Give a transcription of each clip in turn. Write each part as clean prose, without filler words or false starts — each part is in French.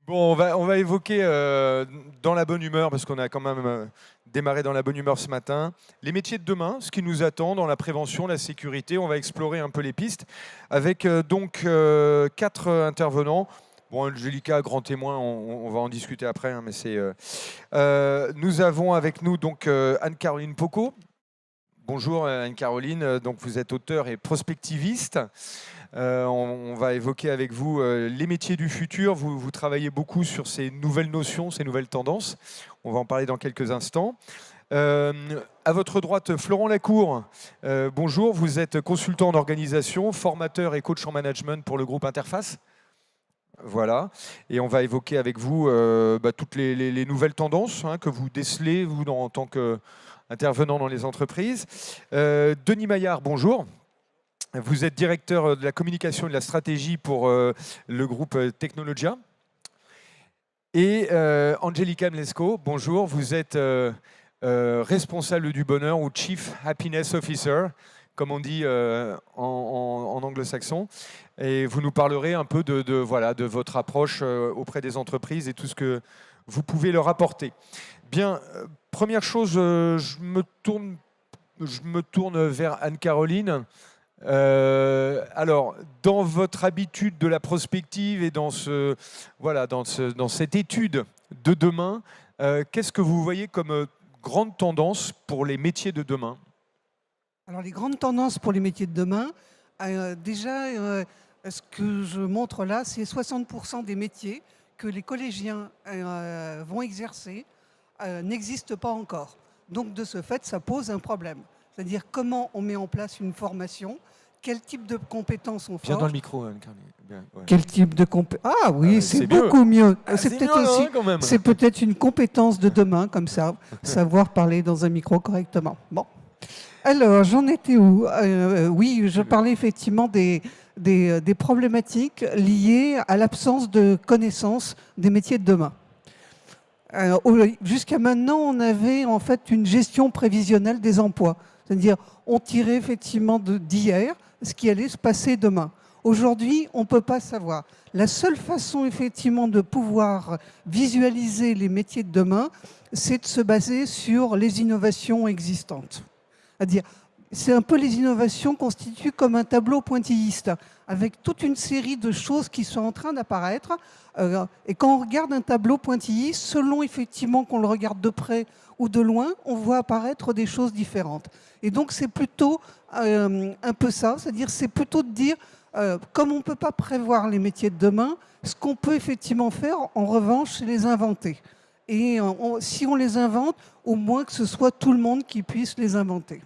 Bon, on va évoquer dans la bonne humeur, parce qu'on a quand même démarré dans la bonne humeur ce matin, les métiers de demain, ce qui nous attend dans la prévention, la sécurité. On va explorer un peu les pistes avec donc 4 intervenants. Bon, Angelica, grand témoin, on va en discuter après, hein, mais nous avons avec nous donc Anne-Caroline Pocot. Bonjour Anne-Caroline, donc vous êtes auteure et prospectiviste. On va évoquer avec vous les métiers du futur. Vous travaillez beaucoup sur ces nouvelles notions, ces nouvelles tendances. On va en parler dans quelques instants. À votre droite, Florent Lacour. Bonjour, vous êtes consultant en organisation, formateur et coach en management pour le groupe Interface. Voilà, et on va évoquer avec vous toutes les nouvelles tendances que vous décelez, vous, en tant qu'intervenant dans les entreprises. Denis Maillard, bonjour. Vous êtes directeur de la communication et de la stratégie pour le groupe Technologia. Et Angelica Mlesco, bonjour. Vous êtes responsable du bonheur ou Chief Happiness Officer, comme on dit en anglo-saxon. Et vous nous parlerez un peu de votre approche auprès des entreprises et tout ce que vous pouvez leur apporter. Bien, première chose, je me tourne vers Anne-Caroline. Alors, dans votre habitude de la prospective et dans cette étude de demain, qu'est-ce que vous voyez comme grande tendance pour les métiers de demain? Alors, les grandes tendances pour les métiers de demain, ce que je montre là, c'est 60% des métiers que les collégiens vont exercer n'existent pas encore. Donc, de ce fait, ça pose un problème. C'est-à-dire comment on met en place une formation, quel type de compétences on forge. Viens dans le micro, Anne-Caroline. Ouais. Quel type de compétences. Ah oui, c'est beaucoup mieux. C'est peut-être aussi, c'est peut-être une compétence de demain, comme ça, savoir parler dans un micro correctement. Bon. Alors, j'en étais où? Oui, je parlais effectivement des problématiques liées à l'absence de connaissances des métiers de demain. Jusqu'à maintenant, on avait en fait une gestion prévisionnelle des emplois. C'est-à-dire, on tirait effectivement d'hier ce qui allait se passer demain. Aujourd'hui, on ne peut pas savoir. La seule façon effectivement de pouvoir visualiser les métiers de demain, c'est de se baser sur les innovations existantes. C'est-à-dire, c'est un peu les innovations constituent comme un tableau pointilliste, avec toute une série de choses qui sont en train d'apparaître. Et quand on regarde un tableau pointilliste, selon effectivement qu'on le regarde de près ou de loin, on voit apparaître des choses différentes. Et donc c'est plutôt un peu ça, c'est-à-dire c'est plutôt de dire, comme on ne peut pas prévoir les métiers de demain, ce qu'on peut effectivement faire, en revanche, c'est les inventer. Et si on les invente, au moins que ce soit tout le monde qui puisse les inventer.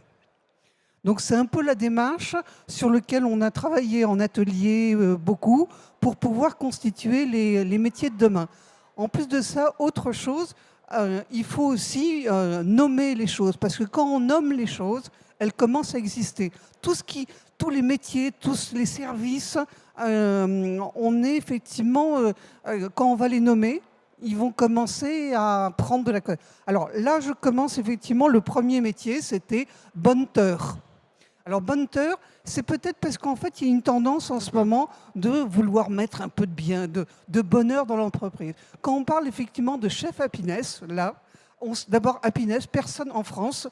Donc c'est un peu la démarche sur laquelle on a travaillé en atelier beaucoup pour pouvoir constituer les métiers de demain. En plus de ça, autre chose, il faut aussi nommer les choses, parce que quand on nomme les choses, elles commencent à exister. Tous les métiers, tous les services, on est effectivement, quand on va les nommer, ils vont commencer à prendre de la... Alors là, je commence effectivement, le premier métier, c'était bonneteur. Alors, bonneteur, c'est peut-être parce qu'en fait, il y a une tendance en ce moment de vouloir mettre un peu de bonheur dans l'entreprise. Quand on parle effectivement de chef happiness, là, d'abord happiness, personne en France,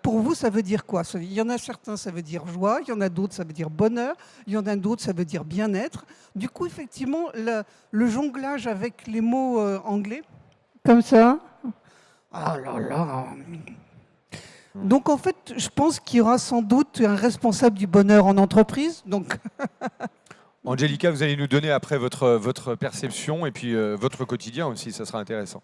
pour vous, ça veut dire quoi? Il y en a certains, ça veut dire joie, il y en a d'autres, ça veut dire bonheur, il y en a d'autres, ça veut dire bien-être. Du coup, effectivement, le jonglage avec les mots anglais, comme ça, ah là là. Donc en fait, je pense qu'il y aura sans doute un responsable du bonheur en entreprise. Donc Angelica, vous allez nous donner après votre perception et puis votre quotidien aussi, ça sera intéressant.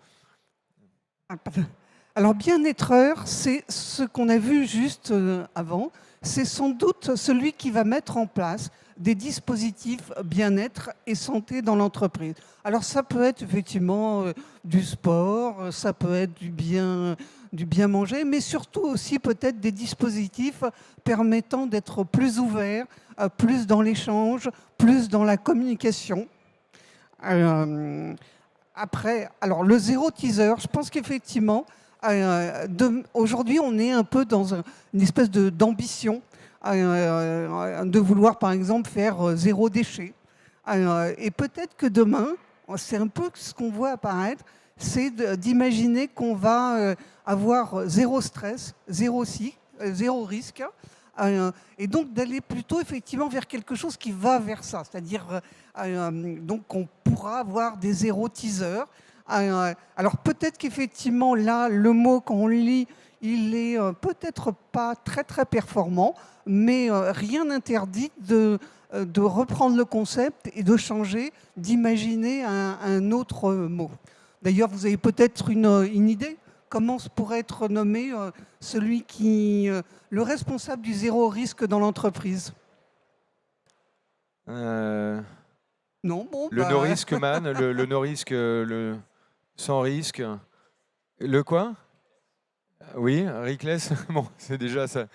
Alors bien-être, c'est ce qu'on a vu juste avant. C'est sans doute celui qui va mettre en place des dispositifs bien-être et santé dans l'entreprise. Alors ça peut être effectivement du sport, ça peut être du bien manger, mais surtout aussi peut-être des dispositifs permettant d'être plus ouverts, plus dans l'échange, plus dans la communication. Après, alors le zéro teaser, je pense qu'effectivement, aujourd'hui on est un peu dans une espèce d'ambition de vouloir par exemple faire zéro déchet. Et peut-être que demain, c'est un peu ce qu'on voit apparaître, c'est d'imaginer qu'on va avoir zéro stress, zéro risque, et donc d'aller plutôt effectivement vers quelque chose qui va vers ça, c'est-à-dire donc on pourra avoir des zéro teasers. Alors peut-être qu'effectivement là, le mot quand on le lit, il est peut-être pas très très performant, mais rien n'interdit de reprendre le concept et de changer, d'imaginer un autre mot. D'ailleurs, vous avez peut-être une idée comment pourrait être nommé celui qui, le responsable du zéro risque dans l'entreprise? Non, bon, le no-risk man, le no-risk, le sans risque. Le quoi? Oui, Rickless, bon, c'est déjà ça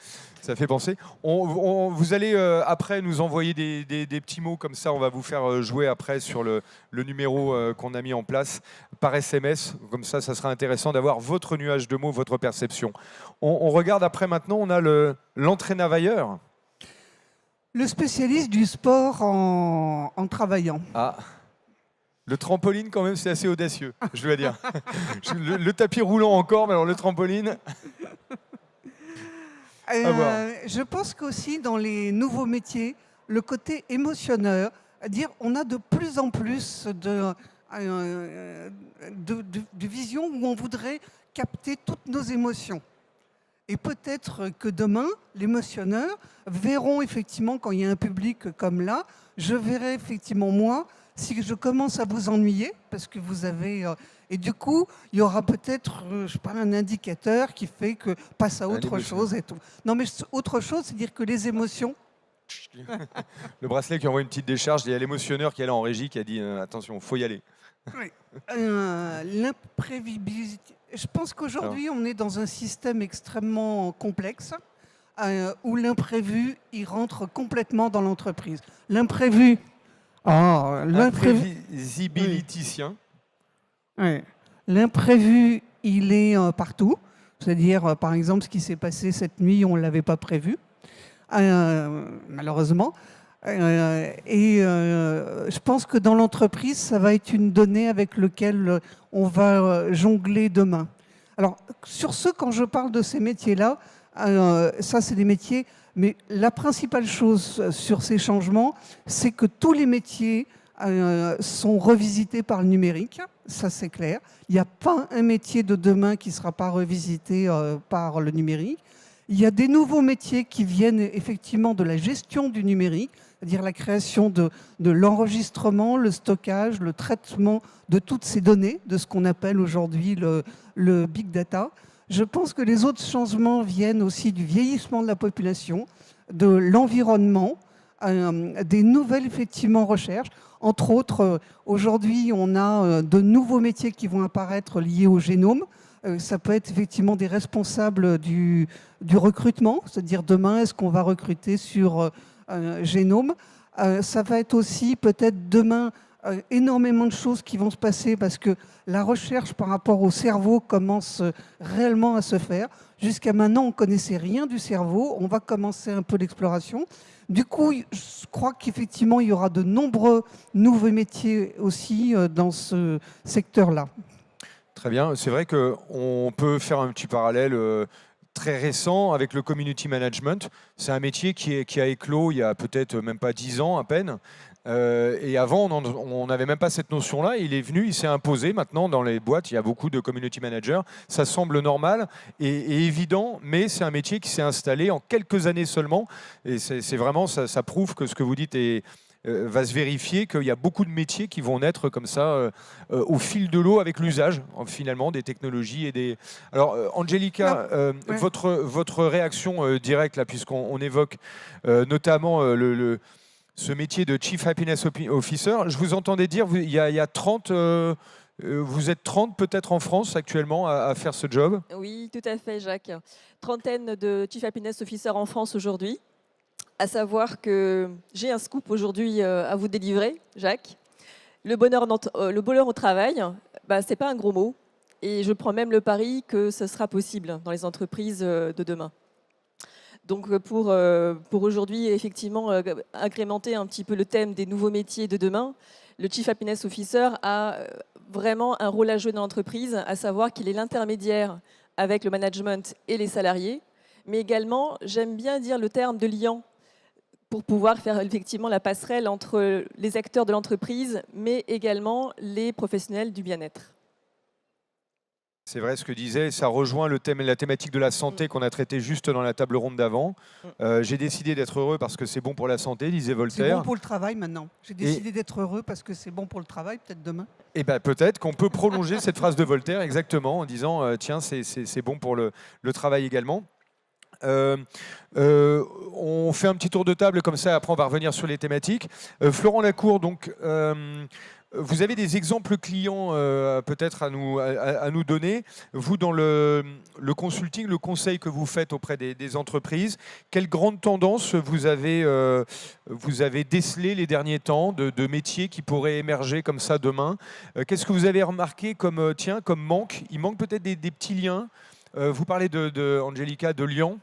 fait penser. Vous allez après nous envoyer des petits mots comme ça, on va vous faire jouer après sur le numéro qu'on a mis en place par SMS. Comme ça sera intéressant d'avoir votre nuage de mots, votre perception. On regarde après maintenant, on a l'entraînavailleur. Le spécialiste du sport en travaillant. Ah. Le trampoline, quand même, c'est assez audacieux, je dois dire. Le tapis roulant encore, mais alors le trampoline... Je pense qu'aussi, dans les nouveaux métiers, le côté émotionneur, c'est-à-dire on a de plus en plus de visions où on voudrait capter toutes nos émotions. Et peut-être que demain, l'émotionneur verront effectivement, quand il y a un public comme là, je verrai effectivement moi, si je commence à vous ennuyer, parce que vous avez... et du coup, il y aura peut-être, je sais pas, un indicateur qui fait que passe à autre chose et tout. Non, mais autre chose, c'est-à-dire que les émotions... Le bracelet qui envoie une petite décharge, il y a l'émotionneur qui est là en régie qui a dit attention, faut y aller. Oui. L'imprévisibilité. Je pense qu'aujourd'hui, on est dans un système extrêmement complexe où l'imprévu, il rentre complètement dans l'entreprise. L'imprévu... Imprévisibiliticien. Oui. L'imprévu, il est partout. C'est-à-dire, par exemple, ce qui s'est passé cette nuit, on ne l'avait pas prévu, malheureusement. Je pense que dans l'entreprise, ça va être une donnée avec laquelle on va jongler demain. Alors, sur ce, quand je parle de ces métiers-là, ça, c'est des métiers... Mais la principale chose sur ces changements, c'est que tous les métiers sont revisités par le numérique, ça c'est clair. Il n'y a pas un métier de demain qui ne sera pas revisité par le numérique. Il y a des nouveaux métiers qui viennent effectivement de la gestion du numérique, c'est-à-dire la création de l'enregistrement, le stockage, le traitement de toutes ces données, de ce qu'on appelle aujourd'hui le big data. Je pense que les autres changements viennent aussi du vieillissement de la population, de l'environnement, des nouvelles effectivement recherches. Entre autres, aujourd'hui, on a de nouveaux métiers qui vont apparaître liés au génome. Ça peut être effectivement des responsables du recrutement, c'est-à-dire demain, est-ce qu'on va recruter sur un génome? Ça va être aussi peut-être demain énormément de choses qui vont se passer parce que la recherche par rapport au cerveau commence réellement à se faire. Jusqu'à maintenant, on ne connaissait rien du cerveau. On va commencer un peu l'exploration. Du coup, je crois qu'effectivement, il y aura de nombreux nouveaux métiers aussi dans ce secteur-là. Très bien. C'est vrai qu'on peut faire un petit parallèle très récent avec le community management. C'est un métier qui a éclos il y a peut-être même pas 10 ans à peine. Et avant, on n'avait même pas cette notion-là. Il est venu, il s'est imposé. Maintenant, dans les boîtes, il y a beaucoup de community managers. Ça semble normal et évident, mais c'est un métier qui s'est installé en quelques années seulement. Et c'est vraiment, ça prouve que ce que vous dites va se vérifier, qu'il y a beaucoup de métiers qui vont naître comme ça au fil de l'eau avec l'usage finalement des technologies et des... Alors Angelica, ouais. votre réaction directe là, puisqu'on évoque notamment ce métier de Chief Happiness Officer, je vous entendais dire, il y a 30, vous êtes 30 peut-être en France actuellement à faire ce job? Oui, tout à fait, Jacques. Trentaine de Chief Happiness Officer en France aujourd'hui. À savoir que j'ai un scoop aujourd'hui à vous délivrer, Jacques. Le bonheur au travail, ce n'est pas un gros mot. Et je prends même le pari que ce sera possible dans les entreprises de demain. Donc pour aujourd'hui, effectivement, agrémenter un petit peu le thème des nouveaux métiers de demain, le Chief Happiness Officer a vraiment un rôle à jouer dans l'entreprise, à savoir qu'il est l'intermédiaire avec le management et les salariés, mais également, j'aime bien dire le terme de liant, pour pouvoir faire effectivement la passerelle entre les acteurs de l'entreprise, mais également les professionnels du bien-être. C'est vrai ce que disait, ça rejoint la thématique de la santé qu'on a traité juste dans la table ronde d'avant. J'ai décidé d'être heureux parce que c'est bon pour la santé, disait C'est Voltaire. bon pour le travail maintenant. J'ai décidé d'être heureux parce que c'est bon pour le travail, peut-être demain. Et bien peut-être qu'on peut prolonger cette phrase de Voltaire exactement en disant tiens, c'est bon pour le travail également. On fait un petit tour de table comme ça, après on va revenir sur les thématiques. Florent Lacour, donc, vous avez des exemples clients peut-être à nous donner. Vous, dans le consulting, le conseil que vous faites auprès des entreprises, quelles grandes tendances vous avez décelées les derniers temps de métiers qui pourraient émerger comme ça demain? Qu'est-ce que vous avez remarqué comme manque? Il manque peut-être des petits liens. Vous parlez Angelica, de liens.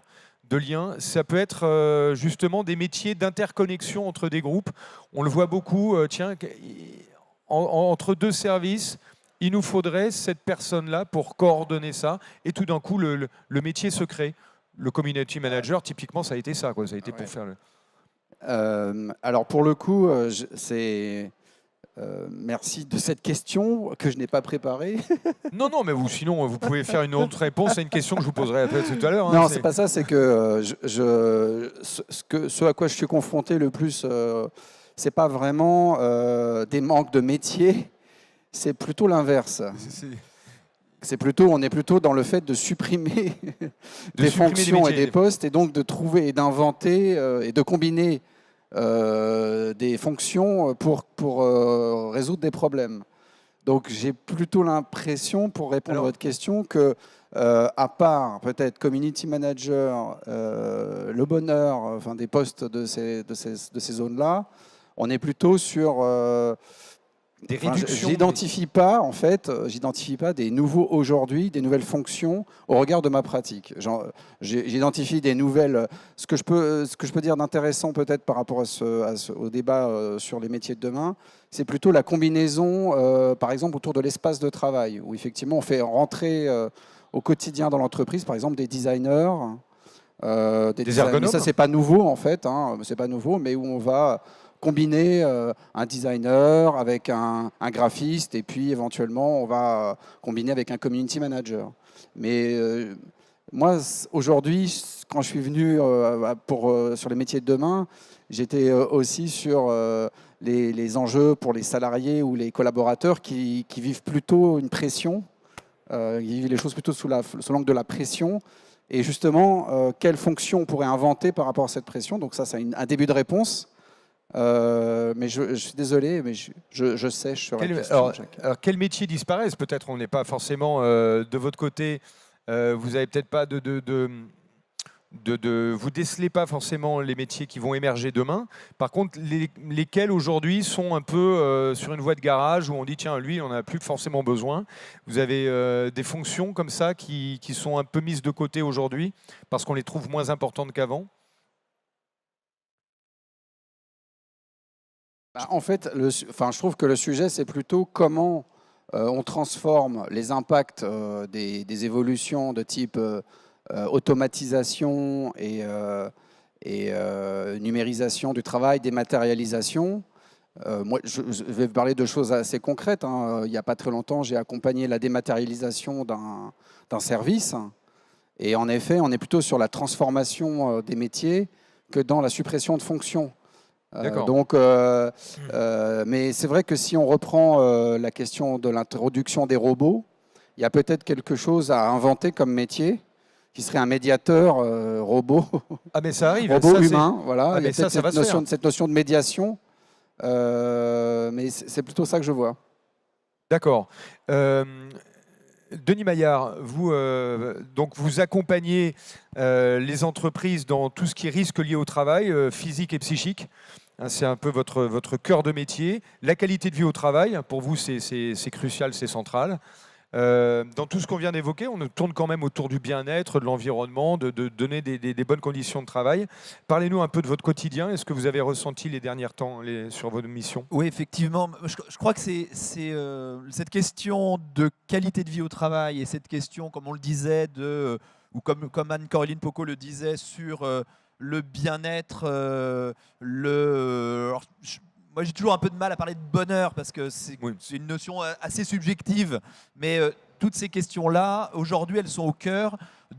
Ça peut être justement des métiers d'interconnexion entre des groupes. On le voit beaucoup, entre deux services, il nous faudrait cette personne-là pour coordonner ça. Et tout d'un coup, le métier se crée. Le community manager, typiquement, ça a été ça, quoi. Ça a été pour faire le... alors pour le coup, merci de cette question que je n'ai pas préparée. Non, mais sinon, vous pouvez faire une autre réponse à une question que je vous poserai après tout à l'heure. Non, c'est pas ça, c'est que, ce à quoi je suis confronté le plus, c'est pas vraiment des manques de métiers, c'est plutôt l'inverse. On est plutôt dans le fait de supprimer des fonctions et des postes, et donc de trouver et d'inventer et de combiner des fonctions pour résoudre des problèmes. Donc j'ai plutôt l'impression, pour répondre à votre question, que à part peut-être community manager, le bonheur, enfin des postes de ces zones-là, on est plutôt sur des réductions. J'identifie pas des nouveaux aujourd'hui, des nouvelles fonctions au regard de ma pratique. J'identifie des nouvelles. Ce que je peux dire d'intéressant peut-être par rapport au débat sur les métiers de demain, c'est plutôt la combinaison, par exemple autour de l'espace de travail, où effectivement on fait rentrer au quotidien dans l'entreprise, par exemple des designers. Des ergonomes. Mais ça c'est pas nouveau en fait, c'est pas nouveau, mais où on va combiner un designer avec un graphiste, et puis éventuellement on va combiner avec un community manager. Mais moi aujourd'hui, quand je suis venu sur les métiers de demain, j'étais aussi sur les enjeux pour les salariés ou les collaborateurs qui vivent plutôt une pression, ils vivent les choses plutôt sous l'angle de la pression. Et justement, quelle fonction on pourrait inventer par rapport à cette pression? Donc ça, c'est un début de réponse. Mais je suis désolé, mais je sèche sur la question. Alors, quels métiers disparaissent? Peut-être on n'est pas forcément de votre côté. Vous n'avez peut-être pas vous décelez pas forcément les métiers qui vont émerger demain. Par contre, lesquels aujourd'hui sont un peu sur une voie de garage où on dit tiens, lui, on n'a plus forcément besoin. Vous avez des fonctions comme ça qui sont un peu mises de côté aujourd'hui parce qu'on les trouve moins importantes qu'avant. En fait, je trouve que le sujet, c'est plutôt comment on transforme les impacts des évolutions de type automatisation et numérisation du travail, dématérialisation. Moi, je vais parler de choses assez concrètes. Il n'y a pas très longtemps, j'ai accompagné la dématérialisation d'un service. Et en effet, on est plutôt sur la transformation des métiers que dans la suppression de fonctions. Mais c'est vrai que si on reprend la question de l'introduction des robots, il y a peut-être quelque chose à inventer comme métier qui serait un médiateur robot. Ah mais ça arrive. Robot humain, voilà. Ah, il y a cette notion de médiation, mais c'est plutôt ça que je vois. D'accord. Denis Maillard, donc vous accompagnez les entreprises dans tout ce qui est risque lié au travail, physique et psychique. C'est un peu votre cœur de métier. La qualité de vie au travail, pour vous, c'est crucial, c'est central. Dans tout ce qu'on vient d'évoquer, on tourne quand même autour du bien-être, de l'environnement, de donner des bonnes conditions de travail. Parlez-nous un peu de votre quotidien. Est-ce que vous avez ressenti les derniers temps sur vos missions? Oui, effectivement. Je crois que c'est cette question de qualité de vie au travail et cette question, comme on le disait, ou comme Anne-Caroline Pocot le disait, sur le bien-être, moi, j'ai toujours un peu de mal à parler de bonheur parce que c'est une notion assez subjective. Mais toutes ces questions-là, aujourd'hui, elles sont au cœur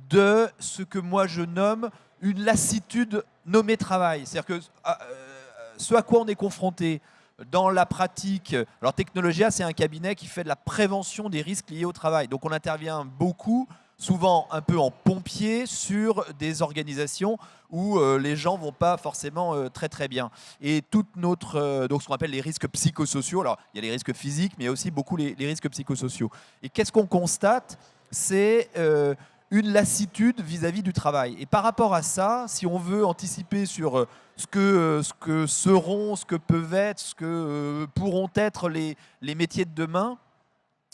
de ce que moi je nomme une lassitude nommée travail. C'est-à-dire que ce à quoi on est confronté dans la pratique. Alors, Technologia, c'est un cabinet qui fait de la prévention des risques liés au travail. Donc, on intervient beaucoup, souvent un peu en pompier, sur des organisations où les gens ne vont pas forcément très très bien. Et toute notre, donc ce qu'on appelle les risques psychosociaux, alors il y a les risques physiques, mais il y a aussi beaucoup les risques psychosociaux. Et qu'est-ce qu'on constate? C'est une lassitude vis-à-vis du travail. Et par rapport à ça, si on veut anticiper sur ce que seront, ce que peuvent être, ce que pourront être les métiers de demain,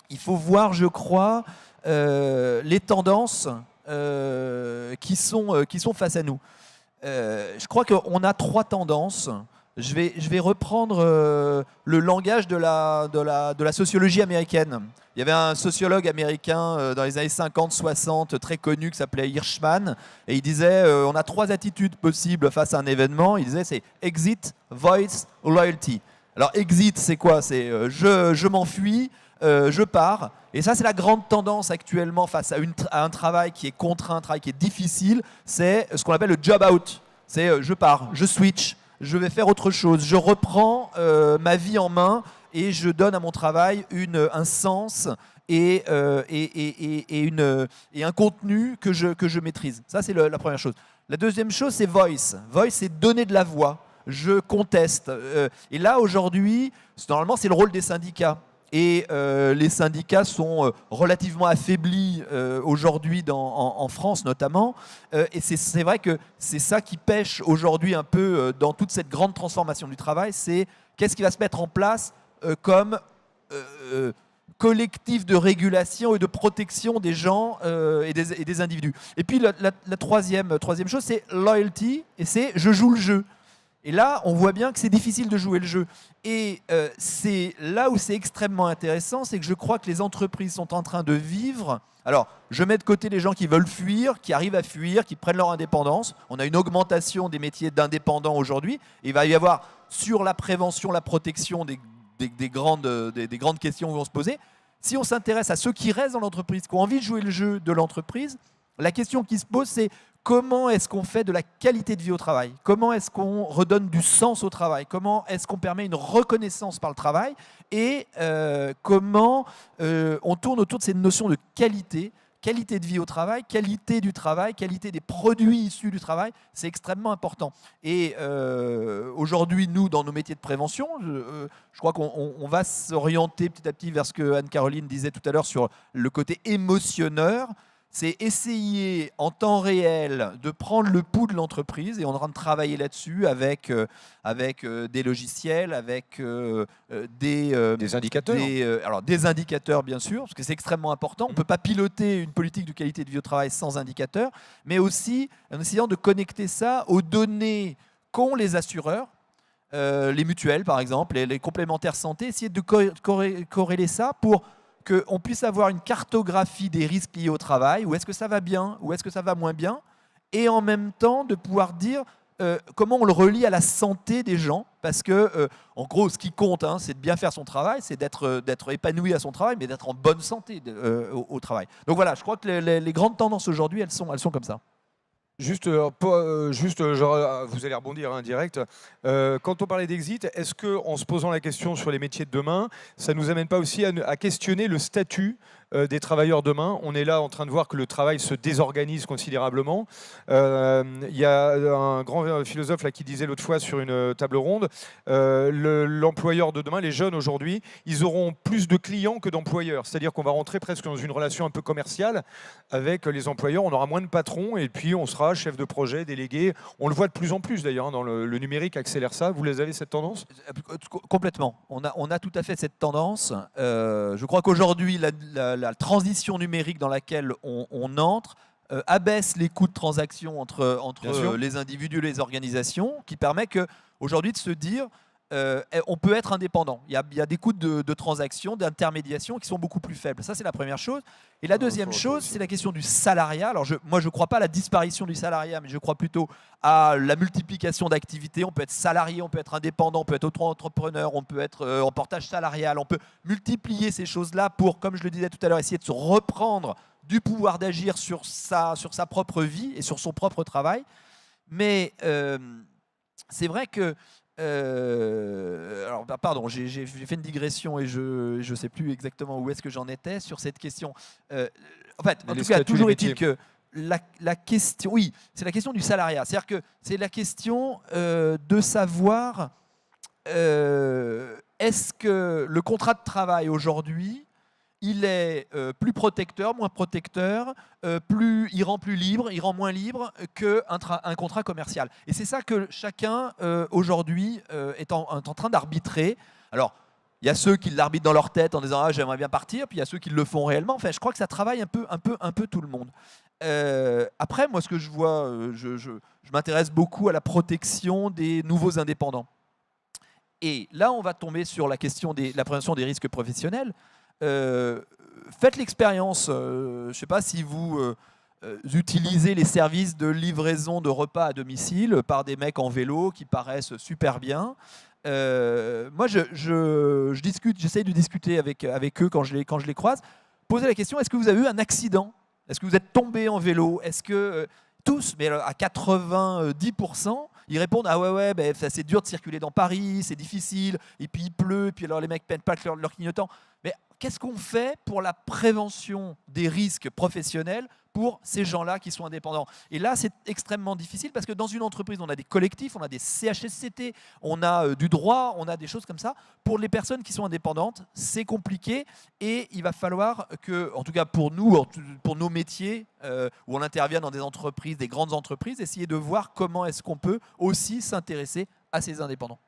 il faut voir, je crois, les tendances qui sont face à nous. Je crois qu'on a 3 tendances. Je vais reprendre le langage de la sociologie américaine. Il y avait un sociologue américain dans les années 50-60 très connu qui s'appelait Hirschman, et il disait on a 3 attitudes possibles face à un événement. Il disait c'est exit, voice, loyalty. Alors exit, c'est quoi? C'est je m'enfuis, je pars. Et ça, c'est la grande tendance actuellement face à un travail qui est contraint, un travail qui est difficile. C'est ce qu'on appelle le job out. C'est je pars, je switch, je vais faire autre chose. Je reprends ma vie en main et je donne à mon travail un sens et un contenu que je maîtrise. Ça, c'est la première chose. La deuxième chose, c'est voice. Voice, c'est donner de la voix. Je conteste. Et là, aujourd'hui, normalement, c'est le rôle des syndicats. Et les syndicats sont relativement affaiblis aujourd'hui en France notamment. Et c'est vrai que c'est ça qui pêche aujourd'hui un peu dans toute cette grande transformation du travail. C'est qu'est-ce qui va se mettre en place comme collectif de régulation et de protection des gens et des individus. Et puis la troisième chose, c'est loyalty, et c'est je joue le jeu. Et là, on voit bien que c'est difficile de jouer le jeu. Et c'est là où c'est extrêmement intéressant, c'est que je crois que les entreprises sont en train de vivre. Alors, je mets de côté les gens qui veulent fuir, qui arrivent à fuir, qui prennent leur indépendance. On a une augmentation des métiers d'indépendants aujourd'hui. Il va y avoir sur la prévention, la protection des grandes questions qui vont se poser. Si on s'intéresse à ceux qui restent dans l'entreprise, qui ont envie de jouer le jeu de l'entreprise, la question qui se pose, c'est comment est-ce qu'on fait de la qualité de vie au travail? Comment est-ce qu'on redonne du sens au travail? Comment est-ce qu'on permet une reconnaissance par le travail? Et comment on tourne autour de cette notion de qualité de vie au travail, qualité du travail, qualité des produits issus du travail, c'est extrêmement important. Et aujourd'hui, nous, dans nos métiers de prévention, je crois qu'on va s'orienter petit à petit vers ce que Anne-Caroline disait tout à l'heure sur le côté émotionneur. C'est essayer en temps réel de prendre le pouls de l'entreprise, et on est en train de travailler là-dessus avec des logiciels, avec des indicateurs. Alors des indicateurs bien sûr, parce que c'est extrêmement important. On ne peut pas piloter une politique de qualité de vie au travail sans indicateurs, mais aussi en essayant de connecter ça aux données qu'ont les assureurs, les mutuelles par exemple, les complémentaires santé, essayer de corréler ça pour qu'on puisse avoir une cartographie des risques liés au travail, où est-ce que ça va bien, où est-ce que ça va moins bien, et en même temps de pouvoir dire comment on le relie à la santé des gens, parce que en gros ce qui compte, c'est de bien faire son travail, c'est d'être épanoui à son travail, mais d'être en bonne santé au travail. Donc voilà, je crois que les grandes tendances aujourd'hui, elles sont comme ça. Juste, vous allez rebondir direct. Quand on parlait d'exit, est-ce qu'en se posant la question sur les métiers de demain, ça ne nous amène pas aussi à questionner le statut des travailleurs demain? On est là en train de voir que le travail se désorganise considérablement. Il y a un grand philosophe là, qui disait l'autre fois sur une table ronde, l'employeur de demain, les jeunes aujourd'hui, ils auront plus de clients que d'employeurs. C'est-à-dire qu'on va rentrer presque dans une relation un peu commerciale avec les employeurs. On aura moins de patrons et puis on sera chef de projet, délégué. On le voit de plus en plus d'ailleurs, dans le numérique accélère ça. Vous les avez cette tendance? Complètement. On a tout à fait cette tendance. Je crois qu'aujourd'hui, la transition numérique dans laquelle on entre abaisse les coûts de transaction entre les individus et les organisations, qui permet aujourd'hui de se dire on peut être indépendant. Il y a des coûts de transaction, d'intermédiation qui sont beaucoup plus faibles. Ça, c'est la première chose. Et la deuxième chose, c'est la question du salariat. Alors, moi, je ne crois pas à la disparition du salariat, mais je crois plutôt à la multiplication d'activités. On peut être salarié, on peut être indépendant, on peut être auto-entrepreneur, on peut être en portage salarial. On peut multiplier ces choses-là pour, comme je le disais tout à l'heure, essayer de se reprendre du pouvoir d'agir sur sa propre vie et sur son propre travail. Mais c'est vrai que alors, pardon, j'ai fait une digression et je ne sais plus exactement où est-ce que j'en étais sur cette question. En tout cas, toujours est-il que la question, oui, c'est la question du salariat. C'est-à-dire que c'est la question de savoir est-ce que le contrat de travail aujourd'hui, il est plus protecteur, moins protecteur, il rend plus libre, il rend moins libre qu'un contrat commercial. Et c'est ça que chacun aujourd'hui est en train d'arbitrer. Alors, il y a ceux qui l'arbitrent dans leur tête en disant ah, j'aimerais bien partir, puis il y a ceux qui le font réellement. Enfin, je crois que ça travaille un peu tout le monde. Après, moi, ce que je vois, je m'intéresse beaucoup à la protection des nouveaux indépendants. Et là, on va tomber sur la question de la prévention des risques professionnels. Faites l'expérience, je ne sais pas si vous utilisez les services de livraison de repas à domicile par des mecs en vélo qui paraissent super bien. Moi, j'essaye de discuter avec eux quand je les croise. Posez la question, est-ce que vous avez eu un accident? Est-ce que vous êtes tombé en vélo? Est-ce que tous, mais à 90%, ils répondent ah ouais ben, c'est dur de circuler dans Paris, c'est difficile, et puis il pleut, et puis alors les mecs ne peinent pas leur clignotant. Mais qu'est-ce qu'on fait pour la prévention des risques professionnels pour ces gens-là qui sont indépendants? Et là, c'est extrêmement difficile parce que dans une entreprise, on a des collectifs, on a des CHSCT, on a du droit, on a des choses comme ça. Pour les personnes qui sont indépendantes, c'est compliqué et il va falloir que, en tout cas pour nous, pour nos métiers, où on intervient dans des entreprises, des grandes entreprises, essayer de voir comment est-ce qu'on peut aussi s'intéresser à ces indépendants.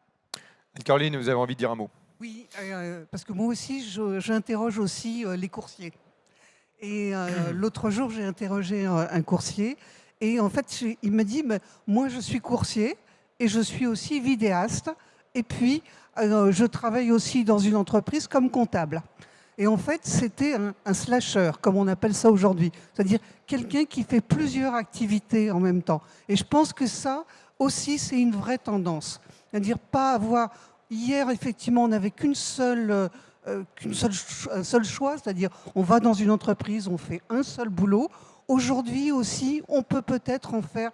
Caroline, vous avez envie de dire un mot? Oui, parce que moi aussi, j'interroge aussi les coursiers. Et l'autre jour, j'ai interrogé un coursier. Et en fait, il me dit, moi, je suis coursier et je suis aussi vidéaste. Et puis, je travaille aussi dans une entreprise comme comptable. Et en fait, c'était un slasher, comme on appelle ça aujourd'hui. C'est-à-dire quelqu'un qui fait plusieurs activités en même temps. Et je pense que ça aussi, c'est une vraie tendance. C'est-à-dire pas avoir... Hier, effectivement, on n'avait un seul choix, c'est-à-dire on va dans une entreprise, on fait un seul boulot. Aujourd'hui aussi, on peut peut-être en faire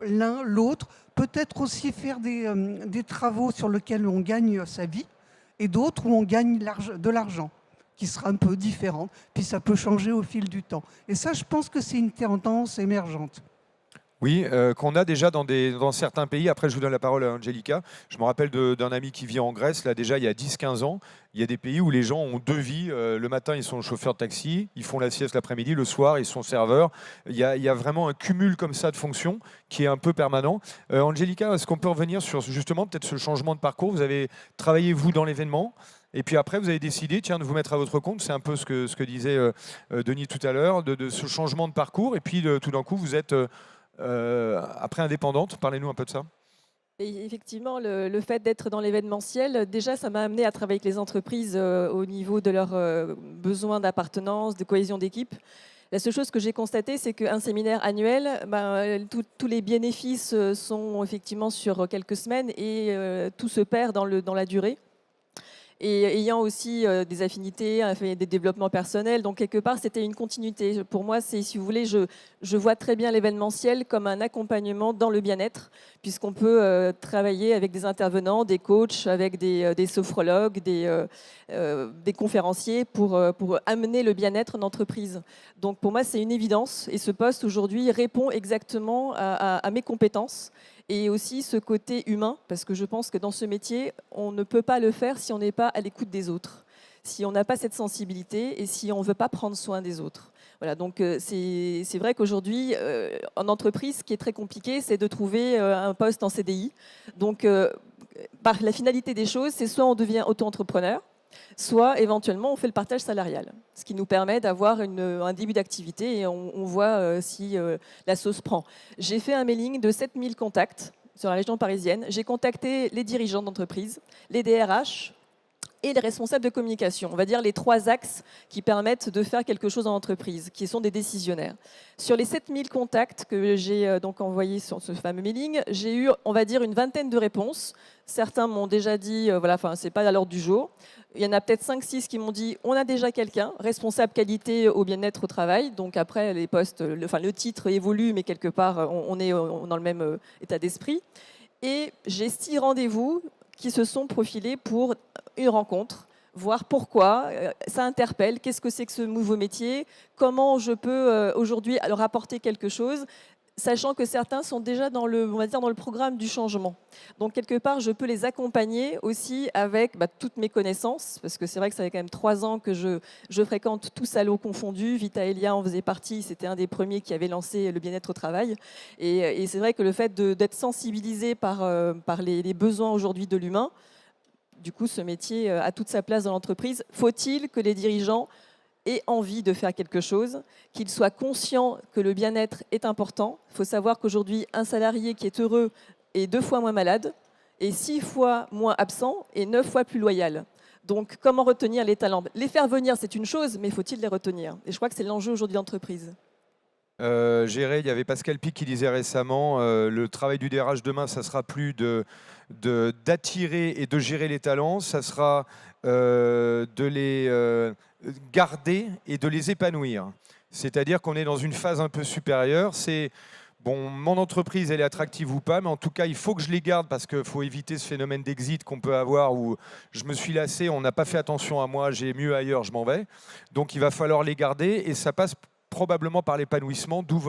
l'un, l'autre, peut-être aussi faire des travaux sur lesquels on gagne sa vie et d'autres où on gagne de l'argent, qui sera un peu différent. Puis ça peut changer au fil du temps. Et ça, je pense que c'est une tendance émergente. Oui, qu'on a déjà dans certains pays. Après, je vous donne la parole à Angelica. Je me rappelle d'un ami qui vit en Grèce, là déjà il y a 10-15 ans. Il y a des pays où les gens ont deux vies. Le matin, ils sont chauffeurs de taxi, ils font la sieste l'après-midi, le soir, ils sont serveurs. Il y a vraiment un cumul comme ça de fonctions qui est un peu permanent. Angelica, est-ce qu'on peut revenir sur justement peut-être ce changement de parcours? Vous avez travaillé, vous, dans l'événement. Et puis après, vous avez décidé de vous mettre à votre compte. C'est un peu ce que disait Denis tout à l'heure, de ce changement de parcours. Et puis, tout d'un coup, vous êtes... après indépendante, parlez-nous un peu de ça. Et effectivement, le fait d'être dans l'événementiel, déjà, ça m'a amené à travailler avec les entreprises au niveau de leurs besoins d'appartenance, de cohésion d'équipe. La seule chose que j'ai constatée, c'est qu'un séminaire annuel, tous les bénéfices sont effectivement sur quelques semaines et tout se perd dans la durée. Et ayant aussi des affinités, des développements personnels. Donc, quelque part, c'était une continuité. Pour moi, si vous voulez, je vois très bien l'événementiel comme un accompagnement dans le bien-être, puisqu'on peut travailler avec des intervenants, des coachs, avec des sophrologues, des conférenciers pour amener le bien-être en entreprise. Donc, pour moi, c'est une évidence. Et ce poste, aujourd'hui, répond exactement à mes compétences. Et aussi ce côté humain, parce que je pense que dans ce métier, on ne peut pas le faire si on n'est pas à l'écoute des autres, si on n'a pas cette sensibilité et si on ne veut pas prendre soin des autres. Voilà, donc c'est vrai qu'aujourd'hui, en entreprise, ce qui est très compliqué, c'est de trouver un poste en CDI. Donc, par la finalité des choses, c'est soit on devient auto-entrepreneur, soit éventuellement on fait le partage salarial, ce qui nous permet d'avoir un début d'activité et on voit si la sauce prend. J'ai fait un mailing de 7000 contacts sur la région parisienne. J'ai contacté les dirigeants d'entreprise, les DRH et les responsables de communication. On va dire les 3 axes qui permettent de faire quelque chose en entreprise, qui sont des décisionnaires. Sur les 7000 contacts que j'ai donc envoyés sur ce fameux mailing, j'ai eu, on va dire, une vingtaine de réponses. Certains m'ont déjà dit, voilà, c'est pas à l'ordre du jour. Il y en a peut-être 5-6 qui m'ont dit on a déjà quelqu'un, responsable qualité au bien-être au travail. Donc après, les postes, le titre évolue, mais quelque part, on est dans le même état d'esprit. Et j'ai 6 rendez-vous qui se sont profilés pour une rencontre, voir pourquoi, ça interpelle, qu'est-ce que c'est que ce nouveau métier, comment je peux aujourd'hui leur apporter quelque chose, sachant que certains sont déjà dans le programme du changement. Donc, quelque part, je peux les accompagner aussi avec toutes mes connaissances, parce que c'est vrai que ça fait quand même 3 ans que je fréquente tous salauds confondus. Vita Elia en faisait partie, c'était un des premiers qui avait lancé le bien-être au travail. Et c'est vrai que le fait d'être sensibilisé par les besoins aujourd'hui de l'humain, du coup, ce métier a toute sa place dans l'entreprise. Faut-il que les dirigeants aient envie de faire quelque chose, qu'ils soient conscients que le bien-être est important. Il faut savoir qu'aujourd'hui, un salarié qui est heureux est 2 fois moins malade, et 6 fois moins absent, et 9 fois plus loyal. Donc, comment retenir les talents? Les faire venir, c'est une chose, mais faut-il les retenir? Et je crois que c'est l'enjeu aujourd'hui de l'entreprise. Gérer, il y avait Pascal Pic qui disait récemment le travail du DRH demain, ça sera plus d'attirer et de gérer les talents, ça sera de les garder et de les épanouir. C'est-à-dire qu'on est dans une phase un peu supérieure. C'est bon, mon entreprise, elle est attractive ou pas, mais en tout cas, il faut que je les garde parce qu'il faut éviter ce phénomène d'exit qu'on peut avoir où je me suis lassé, on n'a pas fait attention à moi, j'ai mieux ailleurs, je m'en vais. Donc, il va falloir les garder et ça passe probablement par l'épanouissement, d'où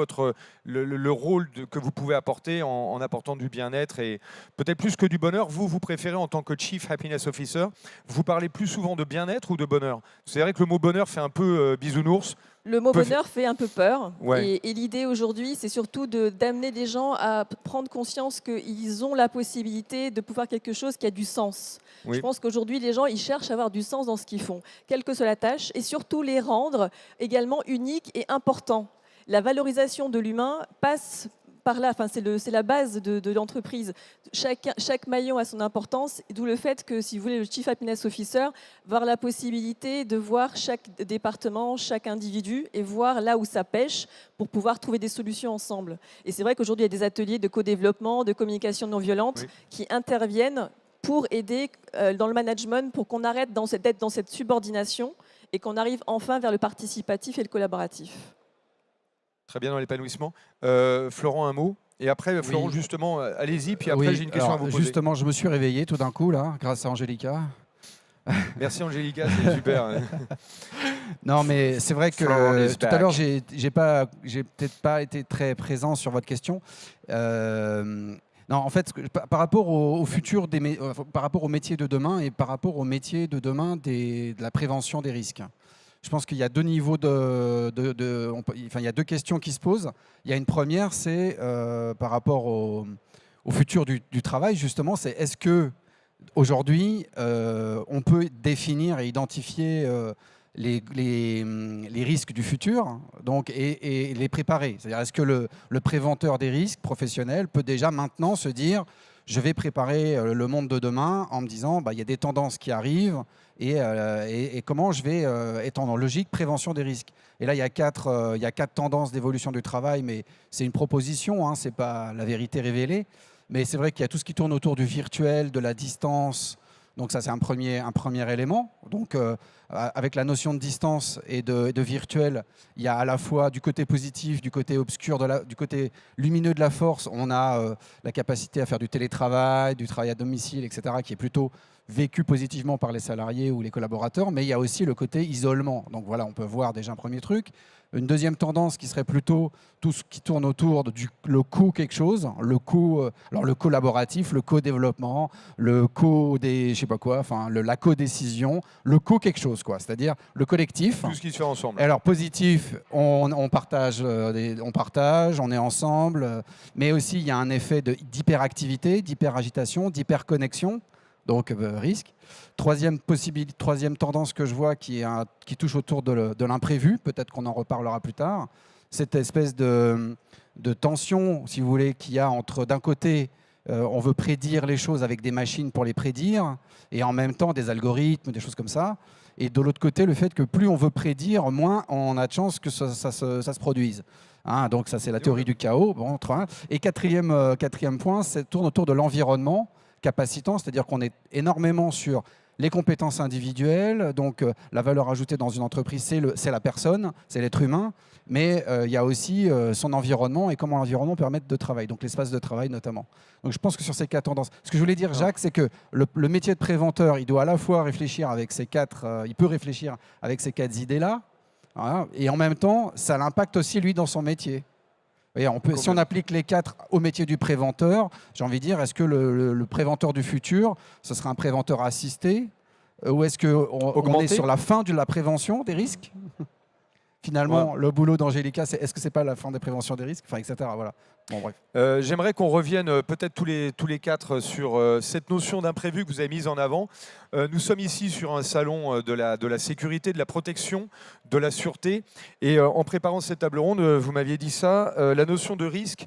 le rôle que vous pouvez apporter en apportant du bien-être et peut-être plus que du bonheur. Vous préférez en tant que Chief Happiness Officer, vous parlez plus souvent de bien-être ou de bonheur? C'est vrai que le mot bonheur fait un peu bisounours. Le mot bonheur fait un peu peur. Ouais. Et l'idée aujourd'hui, c'est surtout d'amener les gens à prendre conscience qu'ils ont la possibilité de pouvoir quelque chose qui a du sens. Oui. Je pense qu'aujourd'hui, les gens, ils cherchent à avoir du sens dans ce qu'ils font, quelle que soit la tâche, et surtout les rendre également uniques et importants. La valorisation de l'humain passe par là, c'est la base de l'entreprise. Chaque maillon a son importance, d'où le fait que, si vous voulez, le Chief Happiness Officer va avoir la possibilité de voir chaque département, chaque individu, et voir là où ça pêche pour pouvoir trouver des solutions ensemble. Et c'est vrai qu'aujourd'hui, il y a des ateliers de co-développement, de communication non violente qui interviennent pour aider dans le management, pour qu'on arrête d'être dans cette subordination et qu'on arrive enfin vers le participatif et le collaboratif. Très bien dans l'épanouissement. Florent, un mot. Et après, Florent, justement, allez-y. Puis après, j'ai une question à vous poser. Justement, je me suis réveillé tout d'un coup, là, grâce à Angélica. Merci Angélica, c'est super. Non, mais c'est vrai que tout à l'heure, j'ai peut-être pas été très présent sur votre question. Non, en fait, par rapport au futur, par rapport au métier de demain et par rapport au métier de demain de la prévention des risques. Je pense qu'il y a 2 niveaux il y a 2 questions qui se posent. Il y a une première, c'est par rapport au futur du travail, justement, c'est est-ce que aujourd'hui on peut définir et identifier les risques du futur, donc, et les préparer. C'est-à-dire, est-ce que le préventeur des risques professionnels peut déjà maintenant se dire je vais préparer le monde de demain en me disant il y a des tendances qui arrivent et comment je vais être en logique prévention des risques. Et là, il y a 4 tendances d'évolution du travail, mais c'est une proposition, hein, ce n'est pas la vérité révélée. Mais c'est vrai qu'il y a tout ce qui tourne autour du virtuel, de la distance. Donc ça, c'est un premier élément. Donc avec la notion de distance et de virtuel, il y a à la fois du côté positif, du côté obscur, du côté lumineux de la force. On a la capacité à faire du télétravail, du travail à domicile, etc., qui est plutôt vécu positivement par les salariés ou les collaborateurs. Mais il y a aussi le côté isolement. Donc voilà, on peut voir déjà un premier truc. Une deuxième tendance qui serait plutôt tout ce qui tourne autour le co-quelque chose, le collaboratif, le co-développement, le la co-décision, le co-quelque chose, quoi. C'est-à-dire le collectif. Tout ce qui se fait ensemble. Alors positif, on partage, on est ensemble, mais aussi il y a un effet d'hyperactivité, d'hyperagitation, d'hyperconnexion. donc risque. Troisième tendance que je vois qui touche autour de l'imprévu, peut-être qu'on en reparlera plus tard, cette espèce de tension, si vous voulez, qu'il y a entre, d'un côté, on veut prédire les choses avec des machines pour les prédire, et en même temps des algorithmes, des choses comme ça. Et de l'autre côté, le fait que plus on veut prédire, moins on a de chances que ça se produise. Hein, donc ça, c'est la théorie du chaos. Bon, et quatrième point, ça tourne autour de l'environnement capacitant, c'est-à-dire qu'on est énormément sur les compétences individuelles, donc la valeur ajoutée dans une entreprise, c'est la personne, c'est l'être humain, mais il y a aussi son environnement et comment l'environnement permet de travailler, donc l'espace de travail notamment. Donc je pense que sur ces 4 tendances, ce que je voulais dire, Jacques, c'est que le métier de préventeur, il doit à la fois réfléchir avec il peut réfléchir avec ces 4 idées-là, voilà, et en même temps, ça l'impacte aussi lui dans son métier. Et si on applique les 4 au métier du préventeur, j'ai envie de dire, est-ce que le préventeur du futur, ce sera un préventeur assisté ou est-ce qu'on est sur la fin de la prévention des risques? Finalement, le boulot d'Angélica, est-ce que ce n'est pas la fin des préventions des risques, enfin, etc. Voilà. Bon, bref. J'aimerais qu'on revienne peut-être tous les 4 sur cette notion d'imprévu que vous avez mise en avant. Nous sommes ici sur un salon de la sécurité, de la protection, de la sûreté. Et en préparant cette table ronde, vous m'aviez dit ça, la notion de risque,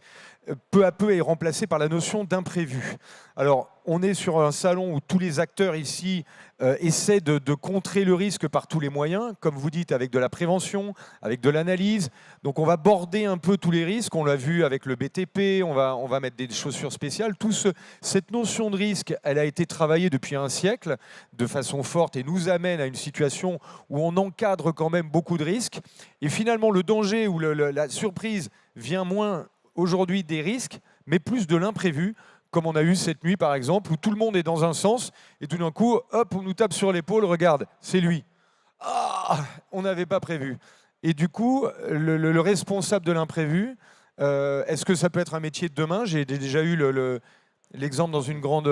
peu à peu, est remplacée par la notion d'imprévu. Alors, on est sur un salon où tous les acteurs ici essaient de contrer le risque par tous les moyens, comme vous dites, avec de la prévention, avec de l'analyse. Donc, on va border un peu tous les risques. On l'a vu avec le BTP, on va mettre des chaussures spéciales. Cette notion de risque, elle a été travaillée depuis un siècle de façon forte et nous amène à une situation où on encadre quand même beaucoup de risques. Et finalement, le danger ou la surprise vient moins aujourd'hui des risques, mais plus de l'imprévu, comme on a eu cette nuit par exemple, où tout le monde est dans un sens, et tout d'un coup, hop, on nous tape sur l'épaule, regarde, c'est lui. Ah, on n'avait pas prévu. Et du coup, le responsable de l'imprévu, est-ce que ça peut être un métier de demain? J'ai déjà eu l'exemple dans une grande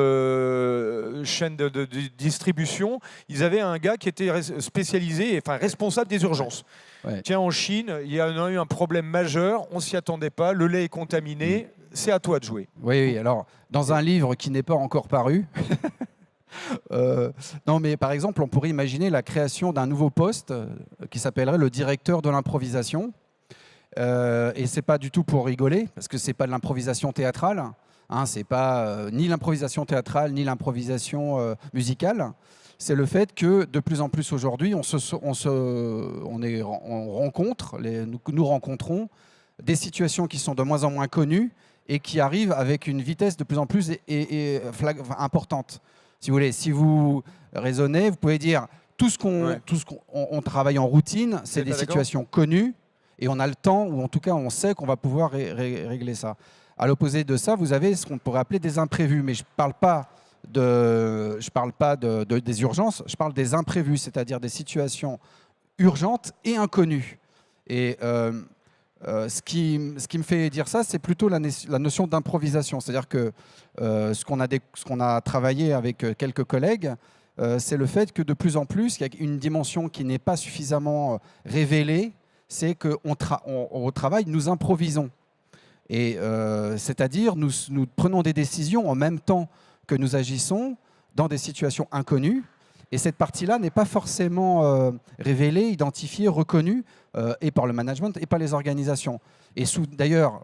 chaîne de distribution. Ils avaient un gars qui était spécialisé, enfin responsable des urgences. Ouais. Tiens, en Chine, il y a eu un problème majeur, on ne s'y attendait pas, le lait est contaminé, c'est à toi de jouer. Oui, alors, dans un livre qui n'est pas encore paru, non, mais par exemple, on pourrait imaginer la création d'un nouveau poste qui s'appellerait le directeur de l'improvisation. Et ce n'est pas du tout pour rigoler, parce que ce n'est pas de l'improvisation théâtrale. Hein, c'est pas ni l'improvisation théâtrale, ni l'improvisation musicale. C'est le fait que de plus en plus aujourd'hui, nous rencontrons des situations qui sont de moins en moins connues et qui arrivent avec une vitesse de plus en plus importante. Si vous voulez, si vous raisonnez, vous pouvez dire tout ce qu'on travaille en routine, c'est des situations connues et on a le temps, ou en tout cas on sait qu'on va pouvoir régler ça. À l'opposé de ça, vous avez ce qu'on pourrait appeler des imprévus, mais je ne parle pas des urgences, je parle des imprévus, c'est-à-dire des situations urgentes et inconnues. Et ce qui me fait dire ça, c'est plutôt la notion d'improvisation. C'est-à-dire que ce qu'on a travaillé avec quelques collègues, c'est le fait que de plus en plus, il y a une dimension qui n'est pas suffisamment révélée, c'est qu'au travail, nous improvisons. Et c'est-à-dire, nous prenons des décisions en même temps que nous agissons dans des situations inconnues. Et cette partie-là n'est pas forcément révélée, identifiée, reconnue, et par le management et par les organisations. Et d'ailleurs,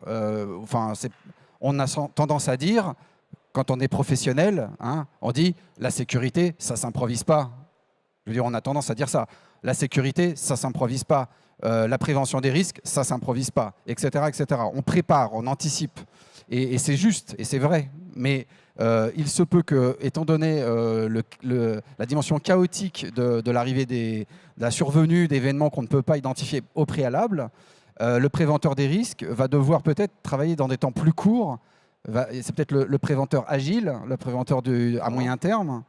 on a tendance à dire, quand on est professionnel, hein, on dit la sécurité, ça ne s'improvise pas. Je veux dire, on a tendance à dire ça. La sécurité, ça ne s'improvise pas. La prévention des risques, ça ne s'improvise pas, etc., etc. On prépare, on anticipe. Et c'est juste, et c'est vrai. Mais il se peut que, étant donné la dimension chaotique de l'arrivée de la survenue d'événements qu'on ne peut pas identifier au préalable, le préventeur des risques va devoir peut-être travailler dans des temps plus courts. C'est peut-être le préventeur agile, le préventeur à moyen terme.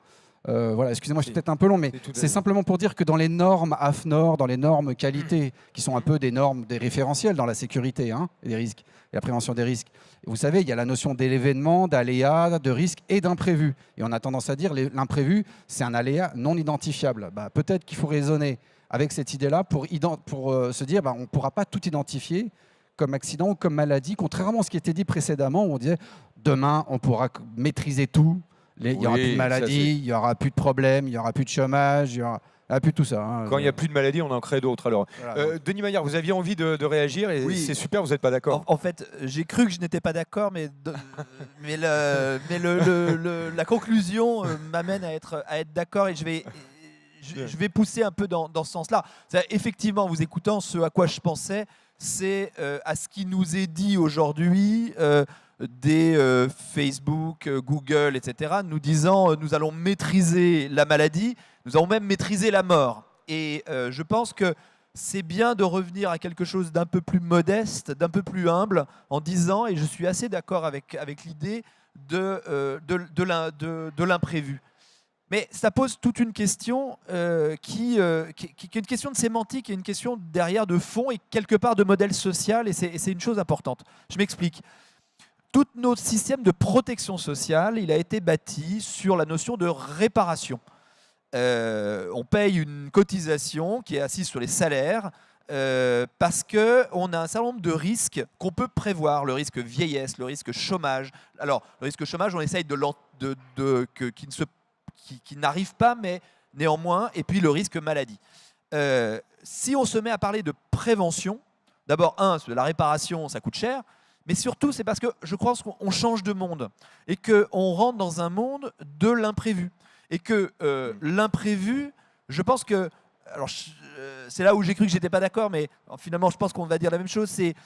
Voilà, excusez-moi, je suis peut-être un peu long, mais c'est simplement pour dire que dans les normes AFNOR, dans les normes qualité, qui sont un peu des normes, des référentiels dans la sécurité et les risques, et la prévention des risques, vous savez, il y a la notion d'événement, d'aléa, de risque et d'imprévu. Et on a tendance à dire l'imprévu, c'est un aléa non identifiable. Peut-être qu'il faut raisonner avec cette idée-là pour se dire on ne pourra pas tout identifier comme accident ou comme maladie, contrairement à ce qui était dit précédemment, où on disait demain, on pourra maîtriser tout. Il n'y aura plus de maladie, il n'y aura plus de problèmes, il n'y aura plus de chômage, il n'y aura plus tout ça. Hein. Quand il n'y a plus de maladie, on en crée d'autres. Alors, Voilà. Denis Maillard, vous aviez envie de réagir et Oui. c'est super, vous n'êtes pas d'accord. En fait, j'ai cru que je n'étais pas d'accord, mais la conclusion m'amène à être d'accord et je vais pousser un peu dans ce sens-là. Effectivement, en vous écoutant, ce à quoi je pensais, c'est à ce qui nous est dit aujourd'hui des Facebook, Google, etc., nous disant nous allons maîtriser la maladie, nous allons même maîtriser la mort. Et je pense que c'est bien de revenir à quelque chose d'un peu plus modeste, d'un peu plus humble, en disant, et je suis assez d'accord avec l'idée de l'imprévu. Mais ça pose toute une question qui est une question de sémantique et une question derrière de fond et quelque part de modèle social, et c'est une chose importante. Je m'explique. Tout notre système de protection sociale, il a été bâti sur la notion de réparation. On paye une cotisation qui est assise sur les salaires parce qu'on a un certain nombre de risques qu'on peut prévoir, le risque vieillesse, le risque chômage. Alors, le risque chômage, on essaye qui n'arrive pas, mais néanmoins, et puis le risque maladie. Si on se met à parler de prévention, d'abord, la réparation, ça coûte cher, mais surtout, c'est parce que je crois qu'on change de monde et qu'on rentre dans un monde de l'imprévu. Et que l'imprévu, je pense que... Alors, c'est là où j'ai cru que j'étais pas d'accord, mais finalement, je pense qu'on va dire la même chose. C'est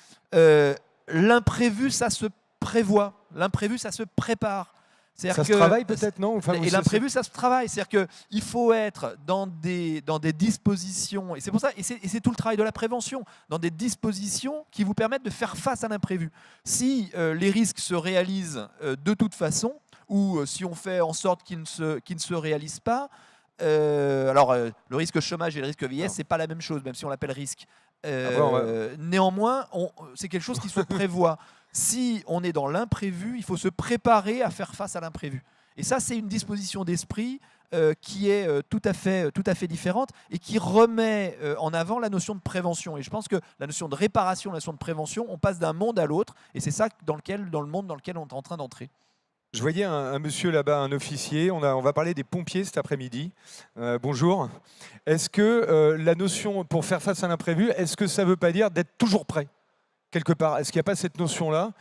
l'imprévu, ça se prévoit. L'imprévu, ça se prépare. Ça se travaille peut-être, non? Et l'imprévu, ça se travaille. C'est-à-dire qu'il faut être dans des dispositions, et c'est pour ça, et c'est tout le travail de la prévention, dans des dispositions qui vous permettent de faire face à l'imprévu. Si les risques se réalisent de toute façon, ou si on fait en sorte qu'ils ne se réalisent pas, le risque chômage et le risque vieillesse, c'est pas la même chose, même si on l'appelle risque. Néanmoins, c'est quelque chose qui se prévoit. Si on est dans l'imprévu, il faut se préparer à faire face à l'imprévu. Et ça, c'est une disposition d'esprit qui est tout à fait différente et qui remet en avant la notion de prévention. Et je pense que la notion de réparation, la notion de prévention, on passe d'un monde à l'autre. Et c'est ça dans le monde dans lequel on est en train d'entrer. Je voyais un monsieur là-bas, un officier. On va parler des pompiers cet après-midi. Bonjour. Est-ce que la notion, pour faire face à l'imprévu, est-ce que ça ne veut pas dire d'être toujours prêt quelque part? Est-ce qu'il n'y a pas cette notion-là?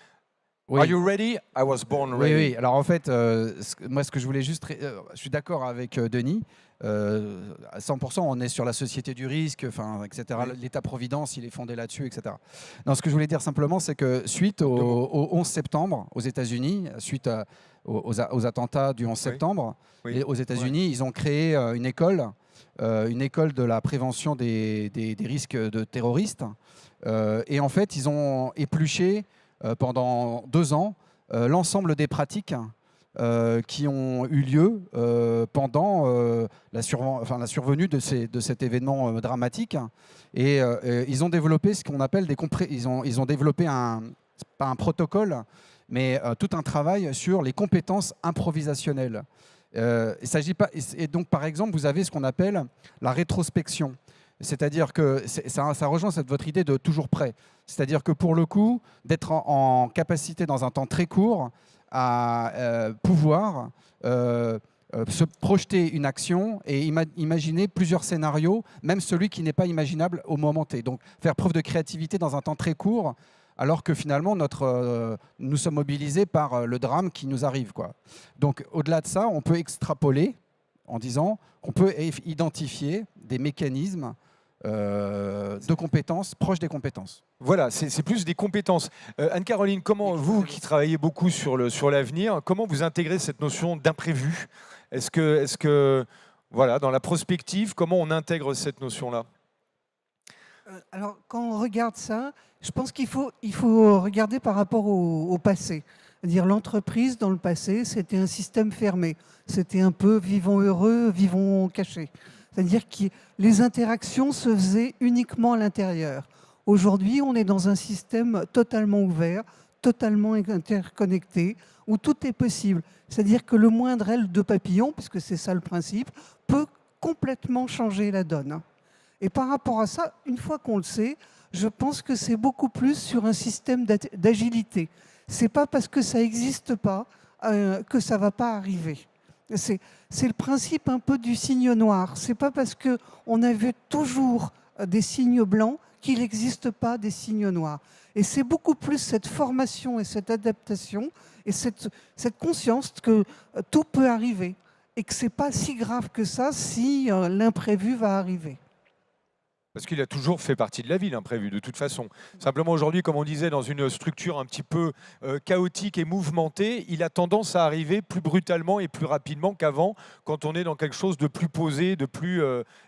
Oui. Are you ready? I was born ready. Oui, oui. Alors en fait, moi ce que je voulais juste... je suis d'accord avec Denis. À 100%, on est sur la société du risque, etc. Oui. L'État-providence, il est fondé là-dessus, etc. Non, ce que je voulais dire simplement, c'est que suite au 11 septembre aux États-Unis, suite aux attentats du 11 septembre, Oui. aux États-Unis, ils ont créé une école de la prévention des risques de terroristes. Et en fait, ils ont épluché pendant 2 ans l'ensemble des pratiques qui ont eu lieu pendant la survenue de cet événement dramatique. Et ils ont développé ce qu'on appelle ils ont développé pas un protocole, mais tout un travail sur les compétences improvisationnelles. Il s'agit pas, et donc, par exemple, vous avez ce qu'on appelle la rétrospection. C'est-à-dire que ça rejoint votre idée de toujours prêt. C'est-à-dire que pour le coup, d'être en capacité dans un temps très court à pouvoir se projeter une action et imaginer plusieurs scénarios, même celui qui n'est pas imaginable au moment T. Donc faire preuve de créativité dans un temps très court, alors que finalement nous sommes mobilisés par le drame qui nous arrive, quoi. Donc au-delà de ça, on peut extrapoler en disant qu'on peut identifier des mécanismes de compétences proches des compétences. Voilà, c'est plus des compétences. Anne-Caroline, comment vous qui travaillez beaucoup sur l'avenir, comment vous intégrez cette notion d'imprévu? Est-ce que voilà, dans la prospective, comment on intègre cette notion-là? Alors, quand on regarde ça, je pense qu'il faut regarder par rapport au passé. C'est-à-dire l'entreprise, dans le passé, c'était un système fermé. C'était un peu vivons heureux, vivons cachés. C'est-à-dire que les interactions se faisaient uniquement à l'intérieur. Aujourd'hui, on est dans un système totalement ouvert, totalement interconnecté, où tout est possible. C'est-à-dire que le moindre aile de papillon, puisque c'est ça le principe, peut complètement changer la donne. Et par rapport à ça, une fois qu'on le sait, je pense que c'est beaucoup plus sur un système d'agilité. Ce n'est pas parce que ça n'existe pas que ça ne va pas arriver. C'est le principe un peu du signe noir. C'est pas parce qu'on a vu toujours des signes blancs qu'il n'existe pas des signes noirs. Et c'est beaucoup plus cette formation et cette adaptation et cette conscience que tout peut arriver et que c'est pas si grave que ça si l'imprévu va arriver. Parce qu'il a toujours fait partie de la vie, l'imprévu, de toute façon. Simplement aujourd'hui, comme on disait, dans une structure un petit peu chaotique et mouvementée, il a tendance à arriver plus brutalement et plus rapidement qu'avant, quand on est dans quelque chose de plus posé, de plus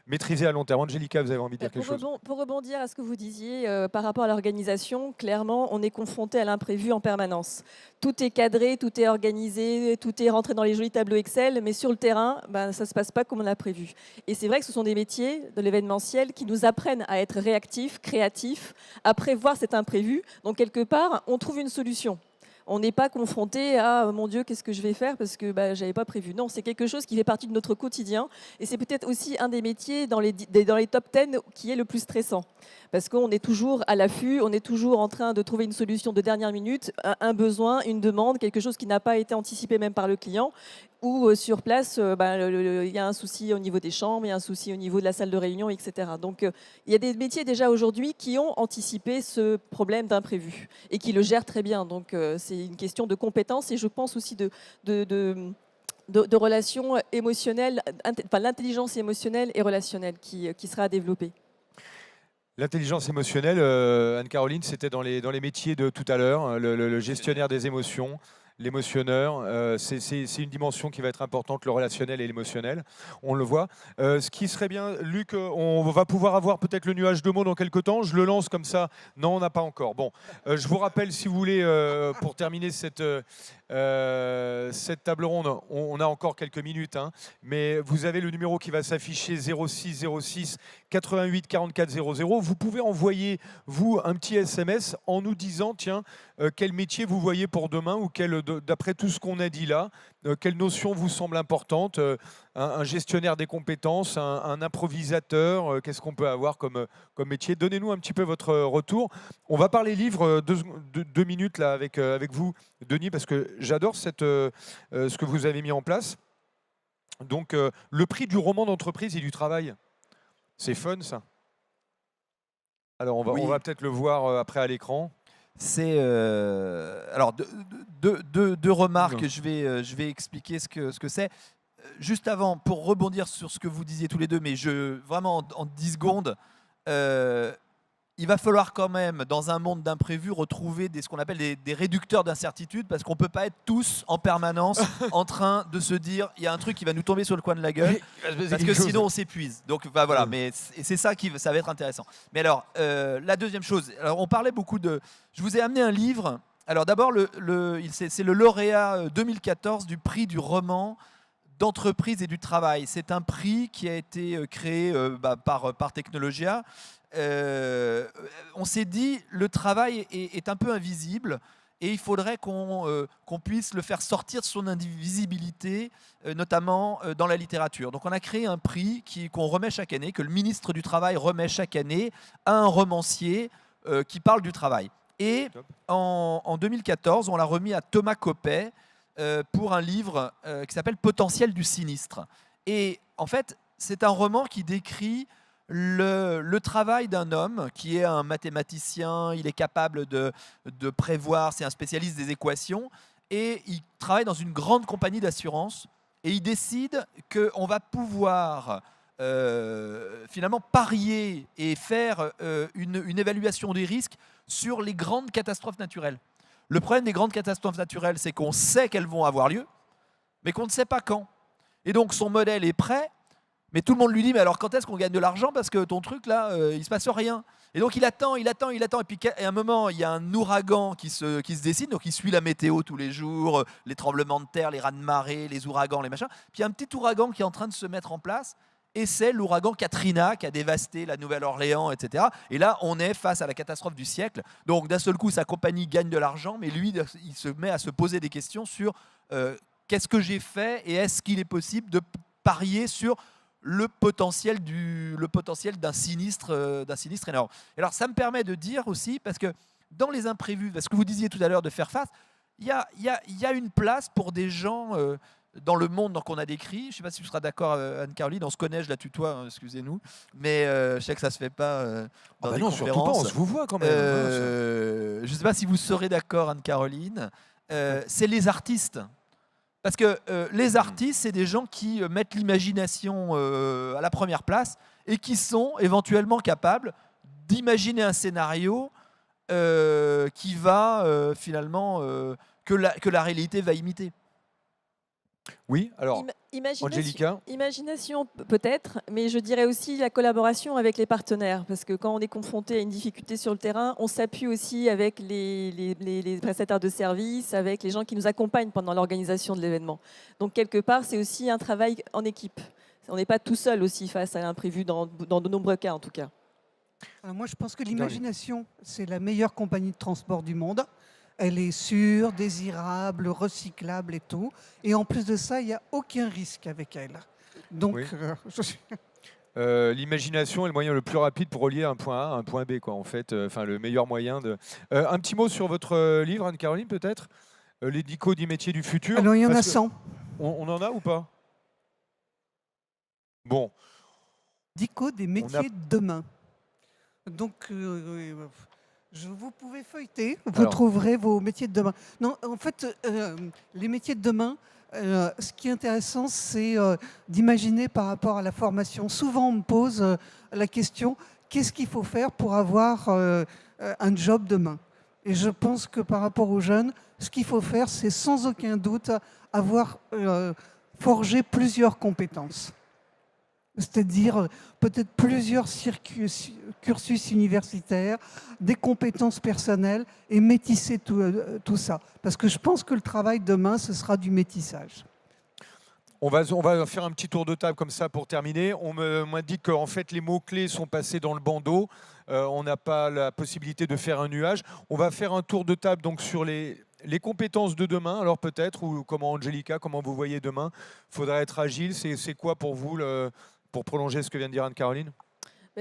maîtrisé à long terme. Angélica, vous avez envie de dire quelque chose? Pour rebondir à ce que vous disiez par rapport à l'organisation, clairement, on est confronté à l'imprévu en permanence. Tout est cadré, tout est organisé, tout est rentré dans les jolis tableaux Excel, mais sur le terrain, ça ne se passe pas comme on a prévu. Et c'est vrai que ce sont des métiers de l'événementiel qui nous apprennent à être réactifs, créatifs, à prévoir cet imprévu. Donc, quelque part, on trouve une solution. On n'est pas confronté à mon Dieu, qu'est-ce que je vais faire parce que je n'avais pas prévu. Non, c'est quelque chose qui fait partie de notre quotidien et c'est peut-être aussi un des métiers dans les top 10 qui est le plus stressant. Parce qu'on est toujours à l'affût, on est toujours en train de trouver une solution de dernière minute, un besoin, une demande, quelque chose qui n'a pas été anticipé même par le client. Ou sur place, il y a un souci au niveau des chambres, il y a un souci au niveau de la salle de réunion, etc. Donc il y a des métiers déjà aujourd'hui qui ont anticipé ce problème d'imprévu et qui le gèrent très bien. Donc c'est une question de compétence et je pense aussi de relations émotionnelles, enfin l'intelligence émotionnelle et relationnelle qui sera à développer. L'intelligence émotionnelle, Anne-Caroline, c'était dans les métiers de tout à l'heure, le gestionnaire des émotions, l'émotionneur, c'est une dimension qui va être importante, le relationnel et l'émotionnel, on le voit. Ce qui serait bien, Luc, on va pouvoir avoir peut-être le nuage de mots dans quelques temps, je le lance comme ça, non, on n'a pas encore. Bon, je vous rappelle, si vous voulez, pour terminer cette table ronde, on a encore quelques minutes, hein, mais vous avez le numéro qui va s'afficher 06 06 88 44 00. Vous pouvez envoyer, vous, un petit SMS en nous disant, tiens, quel métier vous voyez pour demain ou d'après tout ce qu'on a dit là, quelle notion vous semble importante, un gestionnaire des compétences, un improvisateur, qu'est-ce qu'on peut avoir comme métier? Donnez-nous un petit peu votre retour. On va parler livre deux minutes là, avec vous, Denis, parce que j'adore ce que vous avez mis en place. Donc, le prix du roman d'entreprise et du travail, c'est fun ça. Alors, on va peut-être le voir après à l'écran. C'est alors deux remarques. Je vais expliquer ce que c'est. Juste avant, pour rebondir sur ce que vous disiez tous les deux, mais vraiment en 10 secondes, il va falloir quand même, dans un monde d'imprévus, retrouver ce qu'on appelle des réducteurs d'incertitude, parce qu'on ne peut pas être tous en permanence en train de se dire il y a un truc qui va nous tomber sur le coin de la gueule, parce que sinon on s'épuise. Donc voilà, mais c'est ça ça va être intéressant. Mais alors, la deuxième chose, alors on parlait beaucoup de... Je vous ai amené un livre. Alors d'abord, c'est le lauréat 2014 du prix du roman d'entreprise et du travail. C'est un prix qui a été créé par Technologia. On s'est dit le travail est un peu invisible et il faudrait qu'on puisse le faire sortir de son invisibilité, notamment dans la littérature. Donc on a créé un prix qu'on remet chaque année, que le ministre du Travail remet chaque année à un romancier qui parle du travail. Et en 2014, on l'a remis à Thomas Coppet pour un livre qui s'appelle Potentiel du sinistre. Et en fait, c'est un roman qui décrit le travail d'un homme qui est un mathématicien, il est capable de prévoir, c'est un spécialiste des équations, et il travaille dans une grande compagnie d'assurance, et il décide qu'on va pouvoir finalement parier et faire une évaluation des risques sur les grandes catastrophes naturelles. Le problème des grandes catastrophes naturelles, c'est qu'on sait qu'elles vont avoir lieu, mais qu'on ne sait pas quand. Et donc son modèle est prêt, mais tout le monde lui dit, mais alors quand est-ce qu'on gagne de l'argent, parce que ton truc là, il ne se passe rien. Et donc il attend, et puis à un moment, il y a un ouragan qui se dessine, donc il suit la météo tous les jours, les tremblements de terre, les raz-de-marée, les ouragans, les machins. Puis il y a un petit ouragan qui est en train de se mettre en place, et c'est l'ouragan Katrina qui a dévasté la Nouvelle-Orléans, etc. Et là, on est face à la catastrophe du siècle. Donc d'un seul coup, sa compagnie gagne de l'argent, mais lui, il se met à se poser des questions sur qu'est-ce que j'ai fait et est-ce qu'il est possible de parier sur le potentiel d'un sinistre énorme. Et alors ça me permet de dire aussi, parce que dans les imprévus, parce que vous disiez tout à l'heure de faire face, il y a une place pour des gens dans le monde qu'on a décrit. Je ne sais pas si tu seras d'accord, Anne-Caroline, on se connaît, je la tutoie, hein, excusez-nous, mais je sais que ça ne se fait pas dans des non, conférences. surtout pas, on se vous voit quand même. Je ne sais pas si vous serez d'accord, Anne-Caroline, c'est les artistes. Parce que les artistes, c'est des gens qui mettent l'imagination à la première place et qui sont éventuellement capables d'imaginer un scénario qui va finalement que la réalité va imiter. Oui, alors, Angélica. Imagination peut-être, mais je dirais aussi la collaboration avec les partenaires, parce que quand on est confronté à une difficulté sur le terrain, on s'appuie aussi avec les prestataires de services, avec les gens qui nous accompagnent pendant l'organisation de l'événement. Donc quelque part, c'est aussi un travail en équipe. On n'est pas tout seul aussi face à l'imprévu dans de nombreux cas en tout cas. Alors moi, je pense que l'imagination, c'est la meilleure compagnie de transport du monde. Elle est sûre, désirable, recyclable et tout. Et en plus de ça, il n'y a aucun risque avec elle. Donc, oui. L'imagination est le moyen le plus rapide pour relier un point A à un point B, quoi, en fait. Le meilleur moyen de... un petit mot sur votre livre, Anne-Caroline, peut-être les 10 codes des métiers du futur. Alors, il y en a 100. On en a ou pas? Bon. 10 codes des métiers de demain. Donc... vous pouvez feuilleter, vous trouverez vos métiers de demain. Non, en fait, les métiers de demain, ce qui est intéressant, c'est d'imaginer par rapport à la formation. Souvent, on me pose la question, qu'est-ce qu'il faut faire pour avoir un job demain? Et je pense que par rapport aux jeunes, ce qu'il faut faire, c'est sans aucun doute avoir forgé plusieurs compétences. C'est-à-dire peut-être plusieurs cursus universitaires, des compétences personnelles et métisser tout ça. Parce que je pense que le travail demain, ce sera du métissage. On va faire un petit tour de table comme ça pour terminer. On m'indique qu'en fait les mots-clés sont passés dans le bandeau. On n'a pas la possibilité de faire un nuage. On va faire un tour de table donc sur les compétences de demain. Alors peut-être, ou comment Angélica, comment vous voyez demain? Il faudra être agile. C'est quoi pour vous pour prolonger ce que vient de dire Anne-Caroline?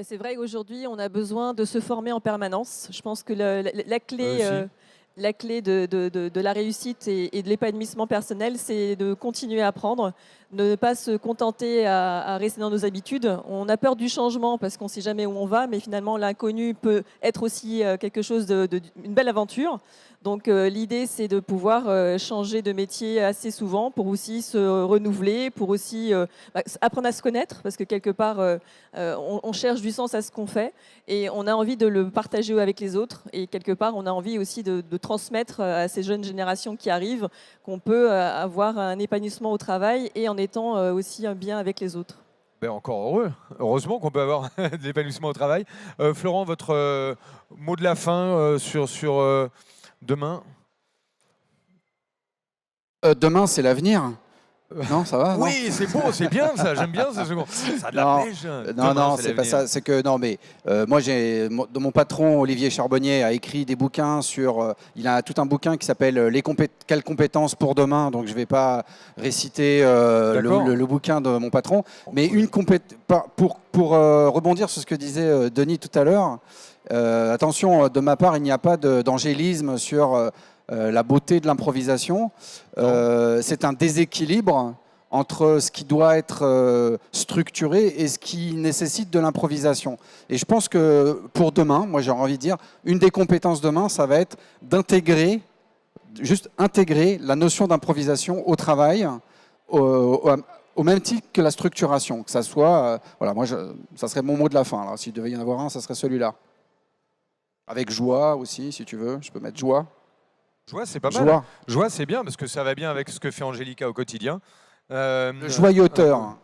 C'est vrai qu'aujourd'hui, on a besoin de se former en permanence. Je pense que la clé de la réussite et de l'épanouissement personnel, c'est de continuer à apprendre, de ne pas se contenter à rester dans nos habitudes. On a peur du changement parce qu'on ne sait jamais où on va, mais finalement, l'inconnu peut être aussi quelque chose une belle aventure. Donc l'idée, c'est de pouvoir changer de métier assez souvent pour aussi se renouveler, pour aussi apprendre à se connaître, parce que quelque part, on cherche du sens à ce qu'on fait et on a envie de le partager avec les autres. Et quelque part, on a envie aussi de transmettre à ces jeunes générations qui arrivent qu'on peut avoir un épanouissement au travail et en étant aussi un bien avec les autres. Encore heureux. Heureusement qu'on peut avoir de l'épanouissement au travail. Florent, votre mot de la fin sur demain? Demain, c'est l'avenir. Non, ça va? Oui, c'est beau, c'est bien ça. J'aime bien ça. Ça a de la pêche. Non, c'est pas ça. C'est que non, mais moi, mon patron Olivier Charbonnier a écrit des bouquins sur. Il a tout un bouquin qui s'appelle Quelles compétences pour demain. Donc, je vais pas réciter le bouquin de mon patron, mais une pour rebondir sur ce que disait Denis tout à l'heure. Attention, de ma part, il n'y a pas d'angélisme sur la beauté de l'improvisation. C'est un déséquilibre entre ce qui doit être structuré et ce qui nécessite de l'improvisation. Et je pense que pour demain, moi j'ai envie de dire, une des compétences demain, ça va être d'intégrer, juste intégrer la notion d'improvisation au travail, au même titre que la structuration. Que ça soit, voilà, moi ça serait mon mot de la fin. S'il devait y en avoir un, ça serait celui-là. Avec joie aussi, si tu veux. Je peux mettre joie. Joie, c'est pas mal. Joie, c'est bien, parce que ça va bien avec ce que fait Angélica au quotidien. Le joyauteur.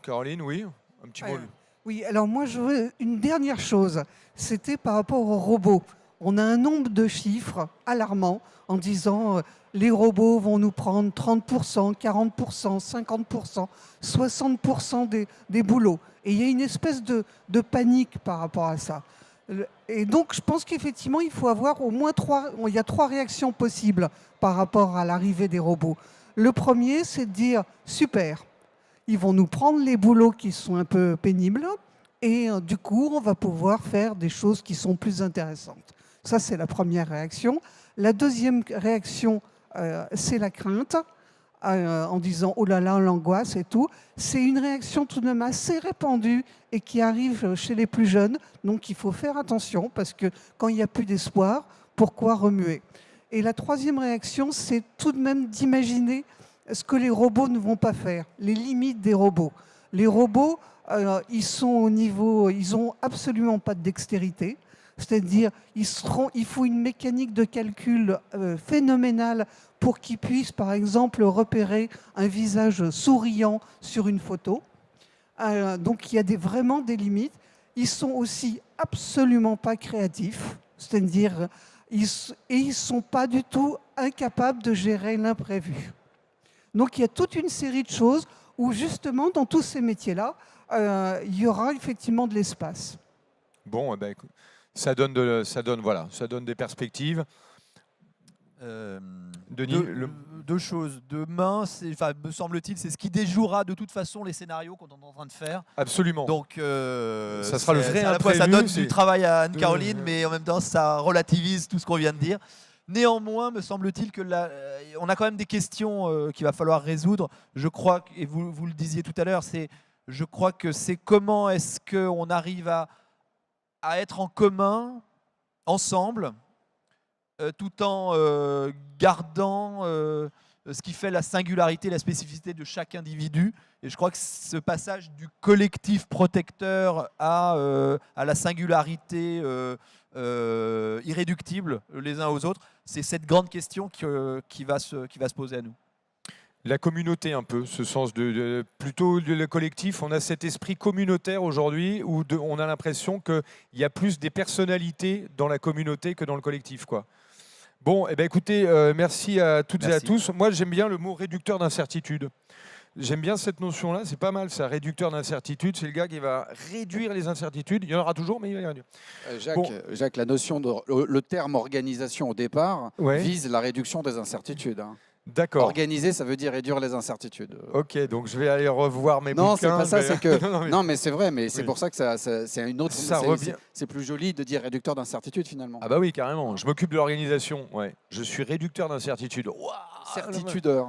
Caroline, oui. Un petit mot. Oui, alors moi, je veux une dernière chose. C'était par rapport aux robots. On a un nombre de chiffres alarmants en disant les robots vont nous prendre 30%, 40%, 50%, 60% des boulots. Et il y a une espèce de panique par rapport à ça. Et donc, je pense qu'effectivement, il faut avoir au moins il y a 3 réactions possibles par rapport à l'arrivée des robots. Le premier, c'est de dire, super, ils vont nous prendre les boulots qui sont un peu pénibles et du coup, on va pouvoir faire des choses qui sont plus intéressantes. Ça, c'est la première réaction. La deuxième réaction, c'est la crainte. en disant « oh là là, l'angoisse » et tout. C'est une réaction tout de même assez répandue et qui arrive chez les plus jeunes. Donc il faut faire attention parce que quand il n'y a plus d'espoir, pourquoi remuer? Et la troisième réaction, c'est tout de même d'imaginer ce que les robots ne vont pas faire, les limites des robots. Les robots, ils ont absolument pas de dextérité. C'est-à-dire, il faut une mécanique de calcul phénoménale pour qu'ils puissent, par exemple, repérer un visage souriant sur une photo. Donc, il y a vraiment des limites. Ils sont aussi absolument pas créatifs. C'est-à-dire, ils ne sont pas du tout incapables de gérer l'imprévu. Donc, il y a toute une série de choses où, justement, dans tous ces métiers-là, il y aura effectivement de l'espace. Bon, eh ben, écoute, ça donne des perspectives. Denis, deux choses. Demain, me semble-t-il, c'est ce qui déjouera de toute façon les scénarios qu'on est en train de faire. Absolument. Donc, ça sera le vrai à la fois, ça imprévu, donne du travail à Anne-Caroline, mais en même temps, ça relativise tout ce qu'on vient de dire. Néanmoins, me semble-t-il que on a quand même des questions qu'il va falloir résoudre. Je crois, et vous le disiez tout à l'heure, je crois que c'est comment est-ce qu'on arrive à être en commun, ensemble, tout en gardant ce qui fait la singularité, la spécificité de chaque individu. Et je crois que ce passage du collectif protecteur à la singularité irréductible les uns aux autres, c'est cette grande question qui va se poser à nous. La communauté un peu, ce sens plutôt le collectif. On a cet esprit communautaire aujourd'hui où on a l'impression qu'il y a plus des personnalités dans la communauté que dans le collectif, quoi. Bon, eh ben, écoutez, merci à toutes et à tous. Moi, j'aime bien le mot réducteur d'incertitude. J'aime bien cette notion-là, c'est pas mal, ça, réducteur d'incertitude. C'est le gars qui va réduire les incertitudes. Il y en aura toujours, mais il va y réduire. Jacques, la notion le terme organisation au départ vise la réduction des incertitudes. Hein. D'accord. Organiser, ça veut dire réduire les incertitudes. Ok, donc je vais aller revoir mes bouquins. Non, c'est pas ça, c'est que... Non, mais c'est vrai, mais c'est pour ça que c'est une autre... Ça revient. C'est plus joli de dire réducteur d'incertitude, finalement. Ah bah oui, carrément. Je m'occupe de l'organisation. Ouais. Je suis réducteur d'incertitude. Certitudeur.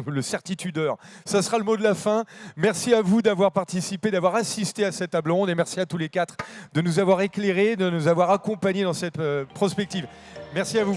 Le certitudeur. Ça sera le mot de la fin. Merci à vous d'avoir participé, d'avoir assisté à cette table ronde et merci à tous les quatre de nous avoir éclairés, de nous avoir accompagnés dans cette prospective. Merci à vous.